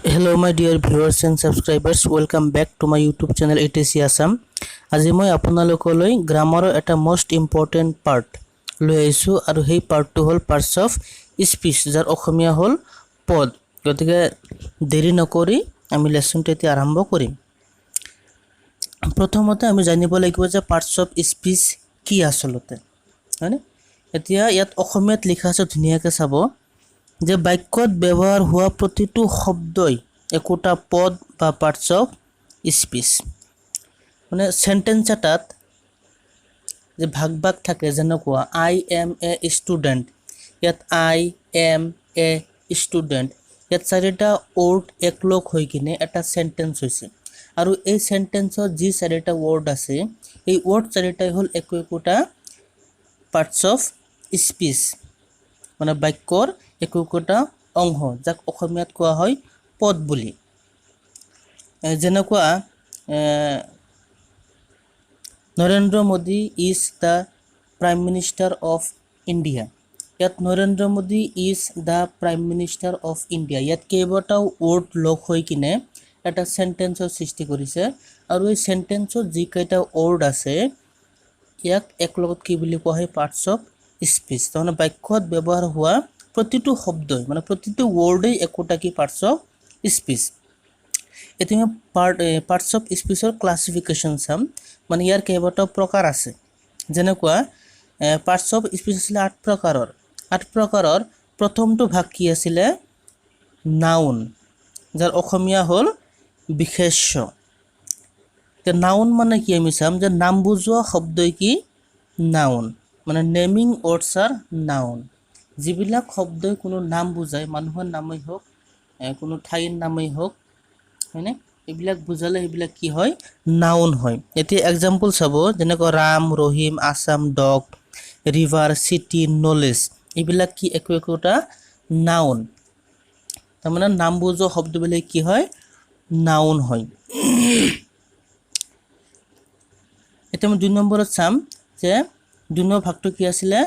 Hello my dear viewers and subscribers, welcome back to my YouTube channel ATC Assam. আজি মই আপোনালোকলৈ গ্ৰামাৰৰ এটা most important part লৈ আহিছো আৰু সেই পাৰ্টটো হ'ল পাৰ্টস অফ স্পিচ যাৰ অসমীয়া হ'ল পদ। গতিকে দেৰি নকৰি আমি লেসনটো এতিয়া আৰম্ভ কৰিম। প্ৰথমতে আমি জানিব লাগিব যে পাৰ্টস অফ স্পিচ কি আচলতে, হয়নে? এতিয়া ইয়াত অসমীয়াত লিখা আছে, ধুনীয়াকৈ চাব যে বাক্যত ব্যৱহাৰ হোৱা প্ৰতিটো শব্দই একোটা পদ বা পাৰ্টস অফ স্পিচ। মানে সেন্টেন্স এটাত যে ভাগ ভাগ থাকে, যেনেকুৱা আই এম এ ষ্টুডেণ্ট, ইয়াত আই এম এ ষ্টুডেণ্ট, ইয়াত চাৰিটা ৱৰ্ড একলগ হৈ কিনে এটা সেন্টেন্স হৈছে আৰু এই সেন্টেন্সত যি চাৰিটা ৱৰ্ড আছে এই ৱৰ্ড চাৰিটাই হ'ল একোটা পাৰ্টস অফ স্পিচ, মানে বাক্যৰ একোটা অংশ যাক অসমীয়াত কোৱা হয় পদ বুলি। যেনেকুৱা Narendra Modi is the prime minister of India, ইয়াত Narendra Modi is the prime minister of India, ইয়াত কেইবাটাও ৱৰ্ড লগ হৈ কিনে এটা সেন্টেন্সৰ সৃষ্টি কৰিছে আৰু এই সেন্টেন্সত যিকেইটা ৱৰ্ড আছে ইয়াক একলগত কি বুলি কোৱা হয়? Parts of speech. তাৰমানে বাক্যত ব্যৱহাৰ হোৱা প্ৰতিটো শব্দই, মানে প্ৰতিটো ৱৰ্ডেই একোটা কি পাৰ্টস অফ স্পিচ। এতিয়া পাৰ্টস অফ স্পিচৰ ক্লাছিফিকেশ্যন চাম, মানে ইয়াৰ কেইবাটাও প্ৰকাৰ আছে। যেনেকুৱা পাৰ্টস অফ স্পিচ আছিলে 8 প্ৰকাৰৰ। 8 প্ৰকাৰৰ প্ৰথমটো ভাগ কি আছিলে? নাউন, যাৰ অসমীয়া হ'ল বিশেষ্য। নাউন মানে কি আমি চাম যে নাম বুজোৱা শব্দই কি নাউন, মানে নেমিং ৱৰ্ডছ আৰ নাউন। যিবিলাক শব্দই কোনো নাম বুজায়, মানুহৰ নামেই হওক কোনো ঠাইৰ নামেই হওক, হয়নে, এইবিলাক বুজালে সেইবিলাক কি হয়? নাউন হয়। এতিয়া এক্সাম্পল চাব, যেনেকৈ Ram, Rahim, Assam, dog, river, city, knowledge, এইবিলাক কি একোটা নাউন। তাৰমানে নাম বুজোৱা শব্দবিলাক কি হয়? নাউন হয়। এতিয়া মই 2 নম্বৰত চাম যে 2 নম্বৰ ভাগটো কি আছিলে?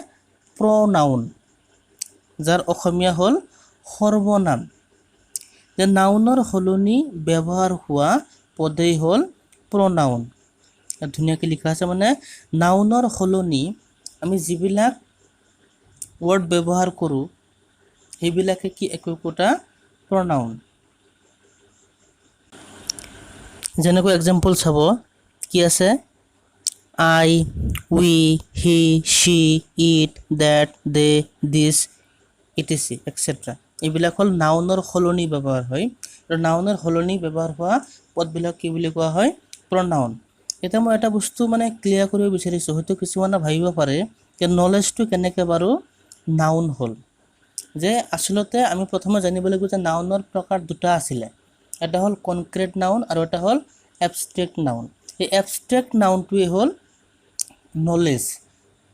প্ৰনাউন, যাৰ অসমীয়া হ'ল সৰ্বনাম। যে নাউনৰ সলনি ব্যৱহাৰ হোৱা পদেই হ'ল প্ৰনাউন। ধুনীয়াকৈ লিখা আছে, মানে নাউনৰ সলনি আমি যিবিলাক ৱৰ্ড ব্যৱহাৰ কৰোঁ সেইবিলাকে কি একোটা প্ৰনাউন। যেনেকৈ এক্সাম্পল চাব কি আছে? আই, we, he, she, it, that, they, this, E T C etcetera. এইবিলাক হ'ল নাউনৰ সলনি ব্যৱহাৰ হয় আৰু নাউনৰ সলনি ব্যৱহাৰ হোৱা পদবিলাক কি বুলি কোৱা হয়? প্ৰনাউন। এতিয়া মই এটা বস্তু মানে ক্লিয়াৰ কৰিব বিচাৰিছোঁ, হয়তো কিছুমানে ভাবিব পাৰে যে নলেজটো কেনেকৈ বাৰু নাউন হ'ল। যে আচলতে আমি প্ৰথমে জানিব লাগিব যে নাউনৰ প্ৰকাৰ দুটা আছিলে, এটা হ'ল কনক্ৰিট নাউন আৰু এটা হ'ল এবষ্ট্ৰেক্ট নাউন। এই এবষ্ট্ৰেক্ট নাউনটোৱে হ'ল নলেজ।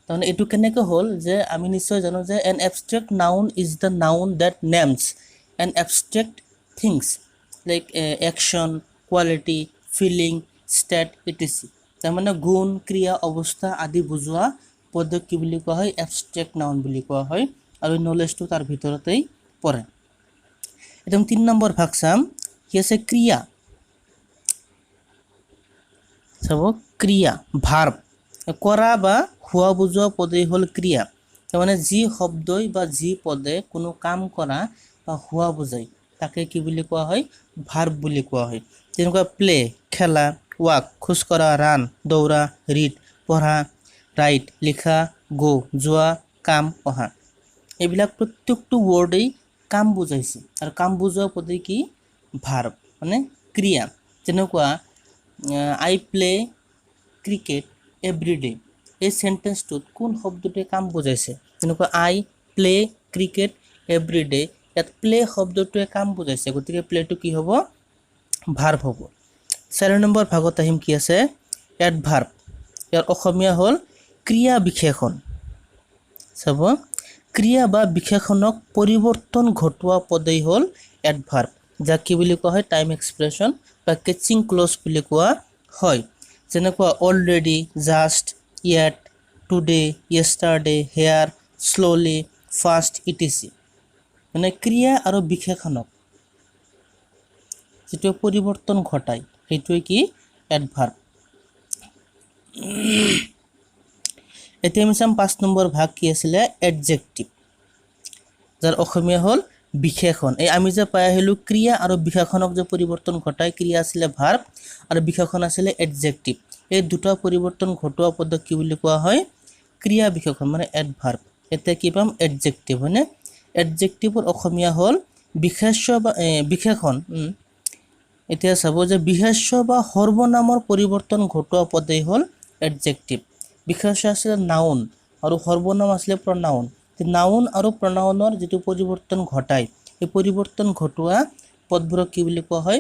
তাৰমানে এইটো কেনেকৈ হ'ল যে আমি নিশ্চয় জানো যে an abstract noun is the noun that names an abstract things like action, quality, feeling, state, etc. তাৰমানে গুণ, ক্ৰিয়া, অৱস্থা আদি বুজোৱা পদক কি বুলি কোৱা হয়? এবষ্ট্ৰেক্ট নাউন বুলি কোৱা হয় আৰু নলেজটো তাৰ ভিতৰতেই পৰে। একদম 3 নম্বৰ ভাগ চাম, কি আছে? ক্ৰিয়া। চাব, ক্ৰিয়া, ভাৰ্ব, কৰা বা হোৱা বুজোৱা পদেই হ'ল ক্ৰিয়া। তাৰমানে যি শব্দই বা যি পদে কোনো কাম কৰা বা হোৱা বুজায় তাকে কি বুলি কোৱা হয়? ভাৰ্ব বুলি কোৱা হয়। যেনেকুৱা প্লে, খেলা, ৱাক, খোজকঢ়া, ৰান, দৌৰা, ৰিড, পঢ়া, ৰাইট, লিখা, গো, যোৱা, কাম, অহা, এইবিলাক প্ৰত্যেকটো ৱৰ্ডেই কাম বুজাইছে আৰু কাম বুজোৱা পদেই কি? ভাৰ্ব, মানে ক্ৰিয়া। যেনেকুৱা আই প্লে ক্ৰিকেট এভৰি ডে, এই সেন্টেন্সটোত কোন শব্দটোৱে কাম বুজাইছে? যেনেকুৱা আই প্লে ক্ৰিকেট এভৰি ডে, ইয়াত প্লে শব্দটোৱে কাম বুজাইছে, গতিকে প্লেটো কি হ'ব? ভাৰ্ব হ'ব। 4 নম্বৰ ভাগত আহিম, কি আছে? এডভাৰ্ব, ইয়াৰ অসমীয়া হ'ল ক্ৰিয়া বিশেষণ। চাব, ক্ৰিয়া বা বিশেষণক পৰিৱৰ্তন ঘটোৱা পদেই হ'ল এডভাৰ্ব, যাক কি বুলি কোৱা হয়? টাইম এক্সপ্ৰেছন বা কেচিং ক্লজ বুলি কোৱা হয়। যেনেকুৱা already, just, yet, today, yesterday, here, slowly, fast, E T C. মানে ক্ৰিয়া আৰু বিশেষণক যেটো পৰিৱৰ্তন ঘটায় সেইটোৱে কি এডভাৰ্ব এতিয়া আমি চাম 5 নম্বৰ ভাগ কি আছিলে এডজেক্টিভ যাৰ অসমীয়া হ'ল বিশেষণ এই আমি যে পাই আহিলো ক্ৰিয়া আৰু বিশেষণক যে পৰিৱৰ্তন ঘটায় ক্ৰিয়া আছিলে ভাৰ্ব আৰু বিশেষণ আছিলে এডজেক্টিভ এই দুটা পৰিৱৰ্তন ঘটোৱা পদক কি বুলি কোৱা হয় ক্ৰিয়া বিশেষণ মানে এডভাৰ্ব এতিয়া কি পাম এডজেক্টিভ মানে এডজেক্টিভৰ অসমীয়া হ'ল বিশেষ্য বা বিশেষণ এতিয়া চাব যে বিশেষ্য বা সৰ্বনামৰ পৰিৱৰ্তন ঘটোৱা পদেই হ'ল এডজেক্টিভ বিশেষ্য আছিলে নাউন আৰু সৰ্বনাম আছিলে প্ৰনাউন নাউন আৰু প্ৰনাউনৰ যেটো পৰিৱৰ্তন ঘটায় এই পৰিৱৰ্তন ঘটোৱা পদবোৰক কি বুলি কোৱা হয়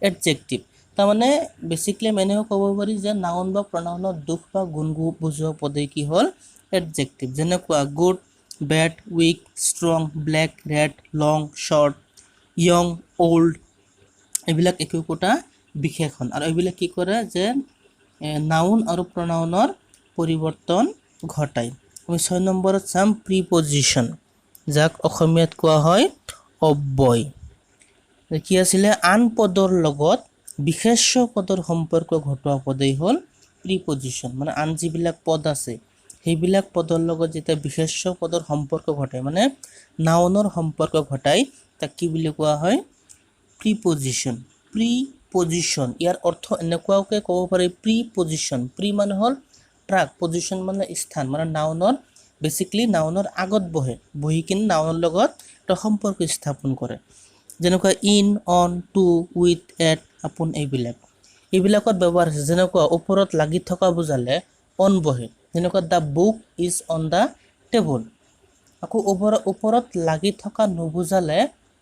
এডজেক্টিভ তাৰমানে বেসিক্যালি মেনেও ক'ব পাৰি যে নাউন বা প্ৰনাউনৰ দুখ বা গুণ বুজোৱা পদেই কি হ'ল এডজেক্টিভ যেনেকুৱা good bad weak strong black red long short young old এইবিলাক একোটা বিশেষণ আৰু এইবিলাক কি কৰে যে নাউন আৰু প্ৰনাউনৰ পৰিৱৰ্তন ঘটায় আমি 6 নম্বৰত চাম প্ৰিপজিশন যাক অসমীয়াত কোৱা হয় অব্যয় কি আছিলে আন পদৰ লগত বিশেষ্য পদৰ সম্পৰ্ক ঘটোৱা পদেই হ'ল প্ৰিপজিশন মানে আন যিবিলাক পদ আছে সেইবিলাক পদৰ লগত যেতিয়া বিশেষ্য পদৰ সম্পৰ্ক ঘটায় মানে নাউনৰ সম্পৰ্ক ঘটায় তাক কি বুলি কোৱা হয় প্ৰিপজিশন প্ৰিপজিশন ইয়াৰ অৰ্থ এনেকুৱাকৈ ক'ব পাৰি প্ৰিপজিশন প্ৰি মানে হ'ল প্ৰাক পজিশন মানে স্থান মানে নাউনৰ বেসিক্যালি নাউনৰ আগত বহি কিনে নাউনৰ লগত এটা সম্পৰ্ক স্থাপন কৰে যেনেকুৱা in on to with at upon এইবিলাকত ব্যৱহাৰ আছে যেনেকুৱা ওপৰত লাগি থকা বুজালে অন বহে যেনেকুৱা the book is on the table আকৌ ওপৰত লাগি থকা নুবুজালে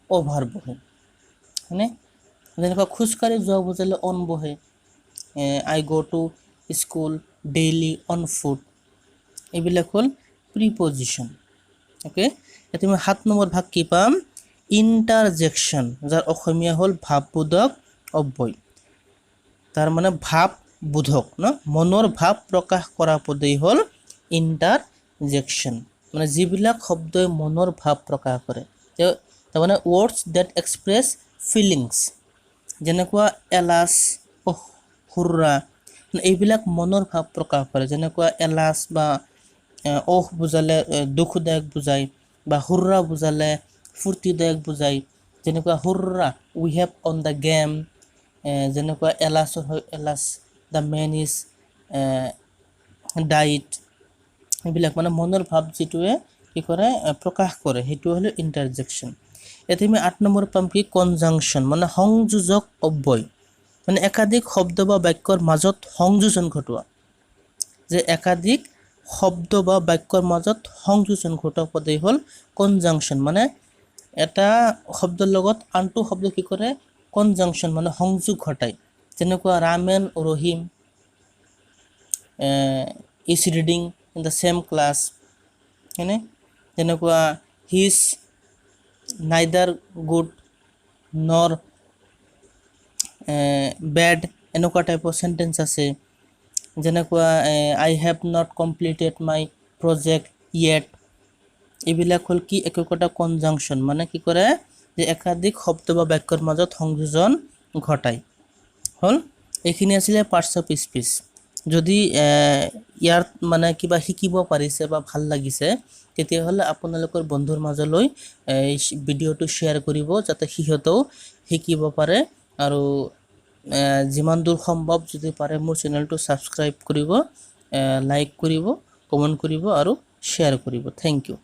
অভাৰ বহে হয়নে যেনেকুৱা খোজকাঢ়ি যোৱা বুজালে অন বহে I go to school daily on foot এইবিলাক হ'ল প্ৰিপজিশন ওকে এতিয়া আমি 7 নম্বৰ ভাগ কি পাম ইন্টাৰজেকশন যাৰ অসমীয়া হ'ল ভাৱবোধক অব্যয় তাৰ মানে ভাৱবোধক ন মনৰ ভাৱ প্ৰকাশ কৰা পদেই হ'ল ইন্টাৰজেকশন মানে যিবিলাক শব্দই মনৰ ভাৱ প্ৰকাশ কৰে তাৰ মানে words that express feelings যেনেকুৱা এলাস হুৰ্ৰা এইবিলাক মনৰ ভাৱ প্ৰকাশ কৰে যেনেকুৱা এলাস বা বুজালে দুখদায়ক বুজায় বা হুৰ্ৰা বুজালে ফূৰ্তিদায়ক বুজায় যেনেকুৱা hurrah we have won the game যেনেকুৱা এলাসৰ হয় alas the man is dead এইবিলাক মানে মনৰ ভাৱ যিটোৱে কি কৰে প্ৰকাশ কৰে সেইটো হ'ল ইন্টাৰজেকশন এতিয়া আমি 8 নম্বৰ পাম কি কনজাংশন মানে সংযোজক অব্যয় মানে একাধিক শব্দ বা বাক্যৰ মাজত সংযোজন ঘটোৱা যে একাধিক শব্দ বা বাক্যৰ মাজত সংযোজন ঘটোৱা পদেই হ'ল কনজাংশন মানে এটা শব্দৰ লগত আনটো শব্দ কি কৰে কনজাংশন মানে সংযোগ ঘটায় যেনেকুৱা Ramen Rahim is reading in the same class হয়নে যেনেকুৱা he is neither good nor bad এনেকুৱা টাইপৰ সেন্টেন্স আছে যেনেকুৱা I have not completed my project yet এইবিলাক হ'ল কি একোটা কনজাংশন মানে কি কৰে যে একাধিক শব্দ বা বাক্যৰ মাজত সংযোজন ঘটায় হ'ল এইখিনি আছিলে পাৰ্টস অফ স্পীচ যদি ইয়াৰ মানে কিবা শিকিব পাৰিছে বা ভাল লাগিছে তেতিয়াহ'লে আপোনালোকৰ বন্ধুৰ মাজলৈ এই ভিডিঅ'টো শ্বেয়াৰ কৰিব যাতে সিহঁতেও শিকিব পাৰে আৰু যিমান দূৰ সম্ভৱ যদি পাৰে মোৰ চেনেলটো সাবস্ক্ৰাইব কৰিব লাইক কৰিব কমেন্ট কৰিব আৰু শ্বেয়াৰ কৰিব থ্যাংক ইউ